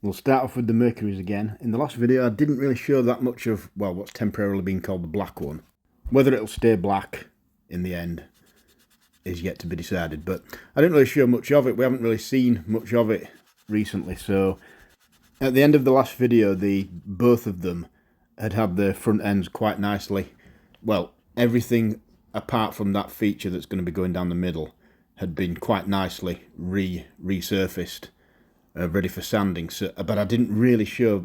We'll start off with the Mercuries again. In the last video I didn't really show that much of, well, what's temporarily being called the black one. Whether it'll stay black in the end is yet to be decided, but I didn't really show much of it. We haven't really seen much of it recently, so at the end of the last video both of them had their front ends quite nicely. Well, everything apart from that feature that's going to be going down the middle had been quite nicely resurfaced. Ready for sanding, so, but I didn't really show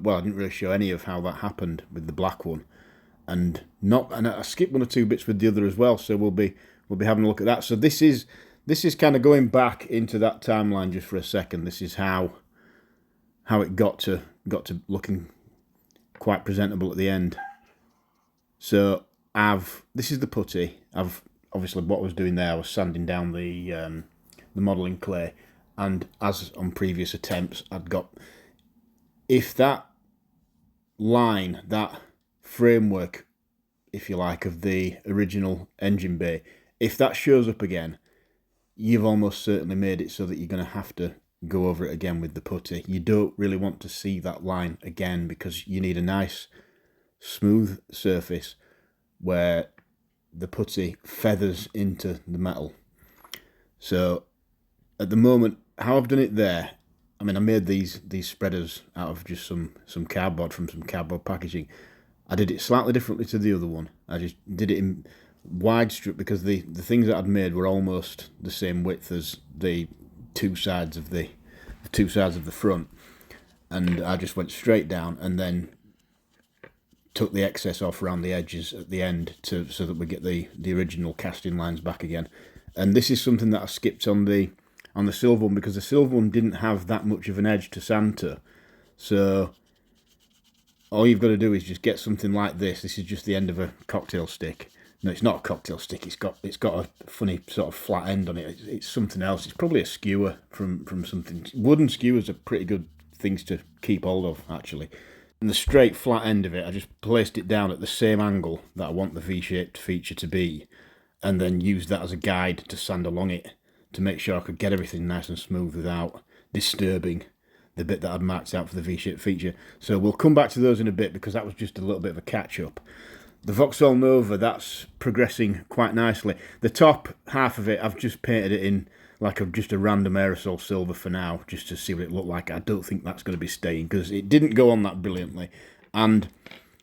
any of how that happened with the black one, and I skipped one or two bits with the other as well. So we'll be having a look at that. So this is kind of going back into that timeline just for a second. This is how it got to looking quite presentable at the end. So this is the putty. Obviously what I was doing there, I was sanding down the modelling clay. And as on previous attempts, I'd got, if that line, that framework, if you like, of the original engine bay, if that shows up again, you've almost certainly made it so that you're going to have to go over it again with the putty. You don't really want to see that line again because you need a nice, smooth surface where the putty feathers into the metal. So at the moment, how I've done it there, I mean, I made these spreaders out of just some cardboard from some cardboard packaging. I did it slightly differently to the other one. I just did it in wide strip because the things that I'd made were almost the same width as the two sides of the front, and I just went straight down and then took the excess off around the edges at the end so that we get the original casting lines back again. And this is something that I skipped on the silver one because the silver one didn't have that much of an edge to sand to. So all you've got to do is just get something like this. This is just the end of a cocktail stick. No, it's not a cocktail stick. It's got a funny sort of flat end on it. It's something else. It's probably a skewer from something. Wooden skewers are pretty good things to keep hold of, actually. And the straight flat end of it, I just placed it down at the same angle that I want the V-shaped feature to be, and then used that as a guide to sand along it to make sure I could get everything nice and smooth without disturbing the bit that I'd marked out for the V-shaped feature. So we'll come back to those in a bit because that was just a little bit of a catch-up. The Vauxhall Nova, that's progressing quite nicely. The top half of it, I've just painted it in like just a random aerosol silver for now, just to see what it looked like. I don't think that's going to be staying because it didn't go on that brilliantly. And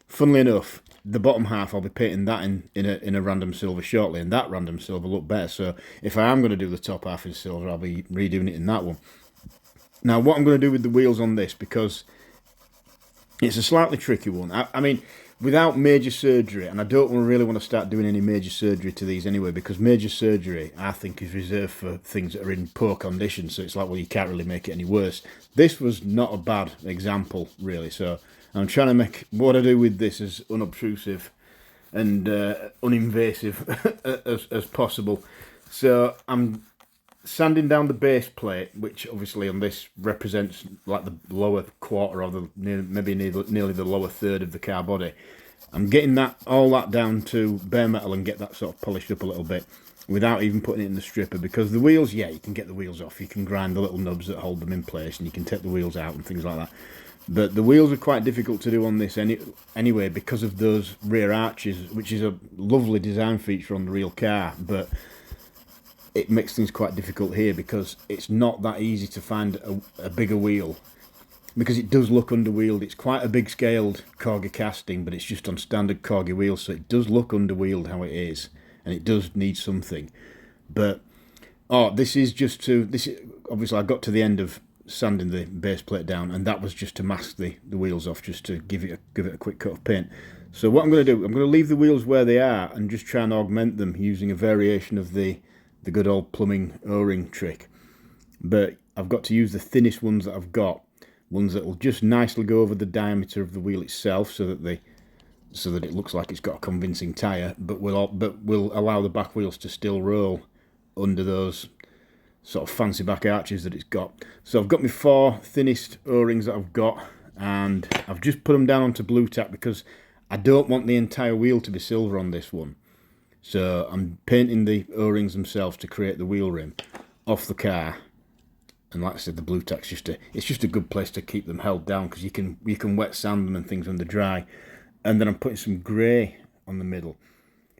funnily enough, the bottom half, I'll be painting that in a random silver shortly, and that random silver looked better. So if I am going to do the top half in silver, I'll be redoing it in that one. Now, what I'm going to do with the wheels on this, because it's a slightly tricky one. I mean, without major surgery, and I don't really want to start doing any major surgery to these anyway, because major surgery, I think, is reserved for things that are in poor condition. So it's like, well, you can't really make it any worse. This was not a bad example, really. So I'm trying to make what I do with this as unobtrusive and uninvasive as possible. So I'm sanding down the base plate, which obviously on this represents like the lower quarter or maybe nearly the lower third of the car body. I'm getting all that down to bare metal and get that sort of polished up a little bit without even putting it in the stripper, because the wheels, yeah, you can get the wheels off, you can grind the little nubs that hold them in place, and you can take the wheels out and things like that. But the wheels are quite difficult to do on this anyway because of those rear arches, which is a lovely design feature on the real car, but it makes things quite difficult here because it's not that easy to find a bigger wheel, because it does look underwheeled. It's quite a big scaled Corgi casting, but it's just on standard Corgi wheels, so it does look underwheeled how it is, and it does need something. But obviously I got to the end of sanding the base plate down, and that was just to mask the wheels off, just to give it a quick coat of paint. So what I'm going to do, I'm going to leave the wheels where they are and just try and augment them using a variation of the good old plumbing O-ring trick. But I've got to use the thinnest ones that I've got, ones that will just nicely go over the diameter of the wheel itself, so that it looks like it's got a convincing tyre, but will allow the back wheels to still roll under those sort of fancy back arches that it's got. So I've got my 4 thinnest O-rings that I've got, and I've just put them down onto blue tack because I don't want the entire wheel to be silver on this one. So I'm painting the O-rings themselves to create the wheel rim off the car, And like I said, the blue tack's it's just a good place to keep them held down, because you can wet sand them and things when they're dry. And then I'm putting some grey on the middle.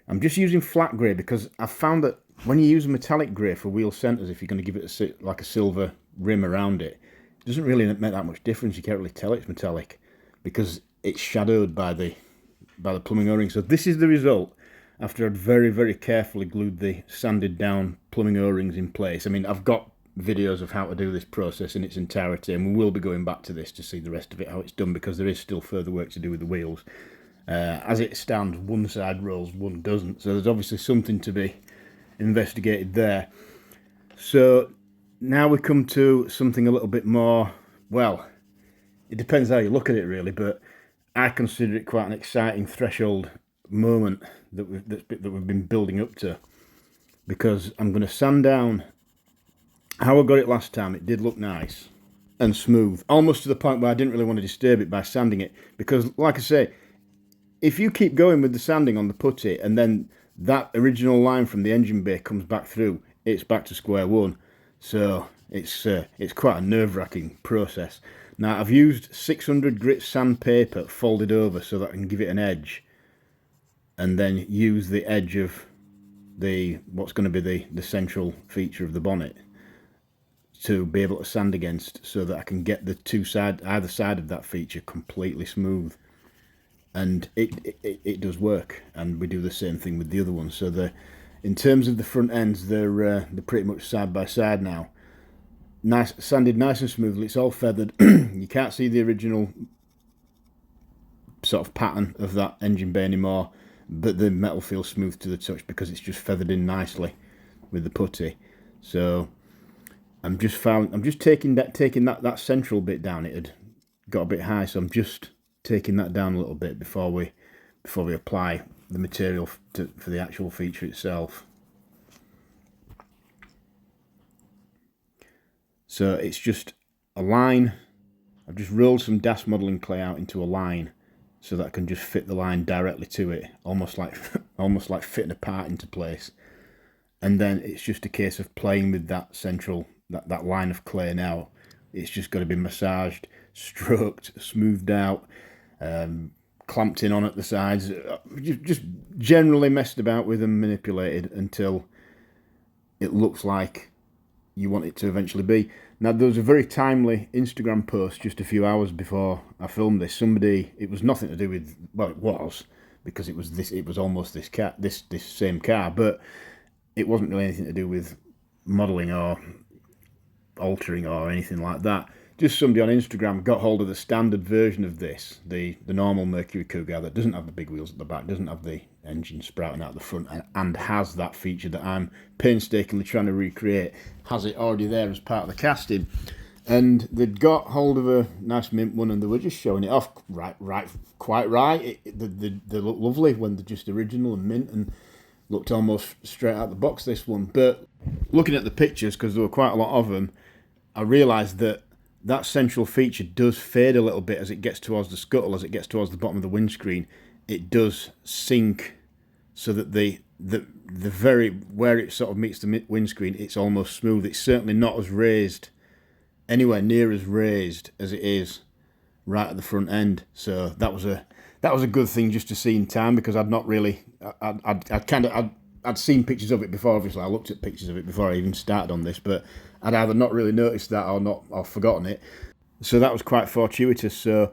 I'm just using flat grey because I've found that when you use a metallic grey for wheel centres, if you're going to give it like a silver rim around it, it doesn't really make that much difference. You can't really tell it's metallic because it's shadowed by the plumbing O-ring. So this is the result after I'd very, very carefully glued the sanded down plumbing O-rings in place. I mean, I've got videos of how to do this process in its entirety, and we will be going back to this to see the rest of it, how it's done, because there is still further work to do with the wheels. As it stands, one side rolls, one doesn't, so there's obviously something to be investigated there. So now we come to something a little bit more, well, it depends how you look at it really, but I consider it quite an exciting threshold moment that we've been building up to, because I'm going to sand down how I got it last time. It did look nice and smooth, almost to the point where I didn't really want to disturb it by sanding it, because like I say, if you keep going with the sanding on the putty and then that original line from the engine bay comes back through, it's back to square one. So it's quite a nerve-wracking process. Now I've used 600 grit sandpaper folded over so that I can give it an edge, and then use the edge of what's going to be the central feature of the bonnet to be able to sand against, so that I can get the either side of that feature completely smooth. And it does work, and we do the same thing with the other ones. So in terms of the front ends, they're pretty much side by side now. Nice, sanded nice and smoothly. It's all feathered. You can't see the original sort of pattern of that engine bay anymore, but the metal feels smooth to the touch because it's just feathered in nicely with the putty. So I'm just taking that central bit down. It had got a bit high, so I'm just taking that down a little bit before we apply the material for the actual feature itself. So it's just a line. I've just rolled some DAS modelling clay out into a line so that I can just fit the line directly to it, almost like fitting a part into place. And then it's just a case of playing with that central, that line of clay now. It's just got to be massaged, stroked, smoothed out, clamped in on at the sides, just generally messed about with and manipulated until it looks like you want it to eventually be. Now, there was a very timely Instagram post just a few hours before I filmed this. It was nothing to do with, well, it was, because it was almost this same car, but it wasn't really anything to do with modelling or altering or anything like that. Just somebody on Instagram got hold of the standard version of this, the normal Mercury Cougar that doesn't have the big wheels at the back, doesn't have the engine sprouting out the front, and has that feature that I'm painstakingly trying to recreate, has it already there as part of the casting. And they'd got hold of a nice mint one, and they were just showing it off quite right. They look lovely when they're just original and mint, and looked almost straight out the box, this one. But looking at the pictures, because there were quite a lot of them, I realised that central feature does fade a little bit as it gets towards the scuttle, as it gets towards the bottom of the windscreen. It does sink, so that the very, where it sort of meets the windscreen, it's almost smooth. It's certainly not as raised, anywhere near as raised as it is right at the front end. So that was a good thing just to see in time, because I'd not really, I'd seen pictures of it before. Obviously, I looked at pictures of it before I even started on this, but I'd either not really noticed that or forgotten it. So that was quite fortuitous. So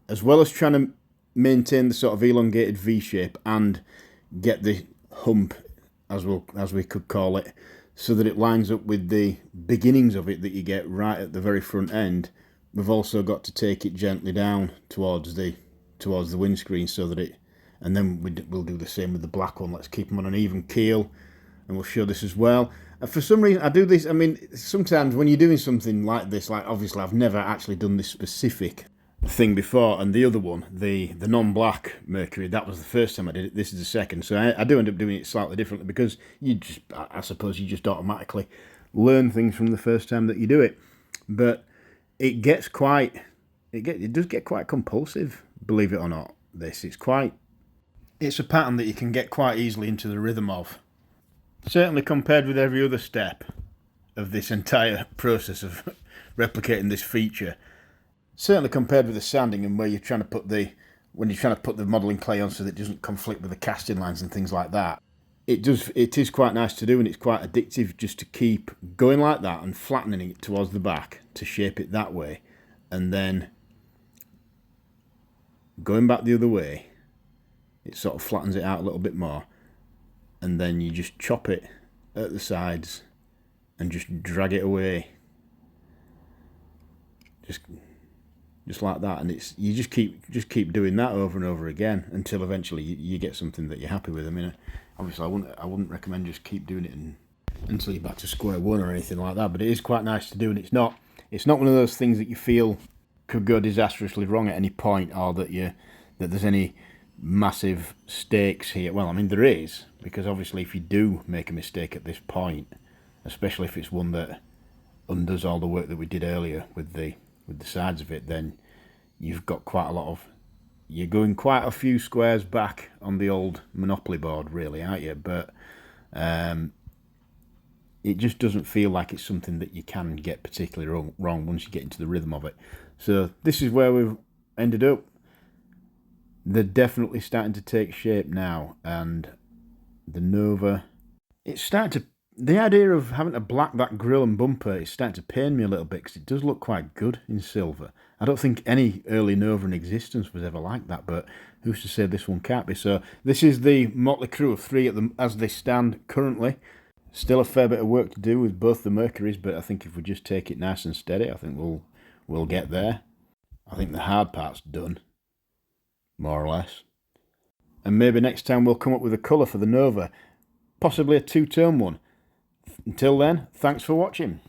as well as trying to maintain the sort of elongated V shape and get the hump, as we could call it, so that it lines up with the beginnings of it that you get right at the very front end, we've also got to take it gently down towards the windscreen, so that it, and then we'll do the same with the black one. Let's keep them on an even keel, and we'll show this as well. For some reason, I do this. I mean, sometimes when you're doing something like this, like obviously I've never actually done this specific thing before, and the other one, the non-black Mercury, that was the first time I did it. This is the second, so I do end up doing it slightly differently, because I suppose you just automatically learn things from the first time that you do it. But it does get quite compulsive, believe it or not. It's a pattern that you can get quite easily into the rhythm of. Certainly compared with every other step, of this entire process of replicating this feature. Certainly compared with the sanding and where you're trying to put the modelling clay on so that it doesn't conflict with the casting lines and things like that. It is quite nice to do, and it's quite addictive just to keep going like that and flattening it towards the back to shape it that way, and then going back the other way, it sort of flattens it out a little bit more, and then you just chop it at the sides and just drag it away, just like that. And you just keep doing that over and over again until eventually you get something that you're happy with. I mean, obviously I wouldn't recommend just keep doing it until you're back to square one or anything like that, but it is quite nice to do, and it's not one of those things that you feel could go disastrously wrong at any point, or that there's any massive stakes here. Well, I mean, there is, because obviously if you do make a mistake at this point, especially if it's one that undoes all the work that we did earlier with the sides of it, then you've got you're going quite a few squares back on the old Monopoly board, really, aren't you? But it just doesn't feel like it's something that you can get particularly wrong once you get into the rhythm of it. So this is where we've ended up. They're definitely starting to take shape now, and the Nova, it's starting to, the idea of having to black that grille and bumper is starting to pain me a little bit, because it does look quite good in silver. I don't think any early Nova in existence was ever like that, but who's to say this one can't be? So this is the motley crew of three as they stand currently. Still a fair bit of work to do with both the Mercuries, but I think if we just take it nice and steady, I think we'll get there. I think the hard part's done, more or less. And maybe next time we'll come up with a colour for the Nova, possibly a two-tone one. Until then, thanks for watching.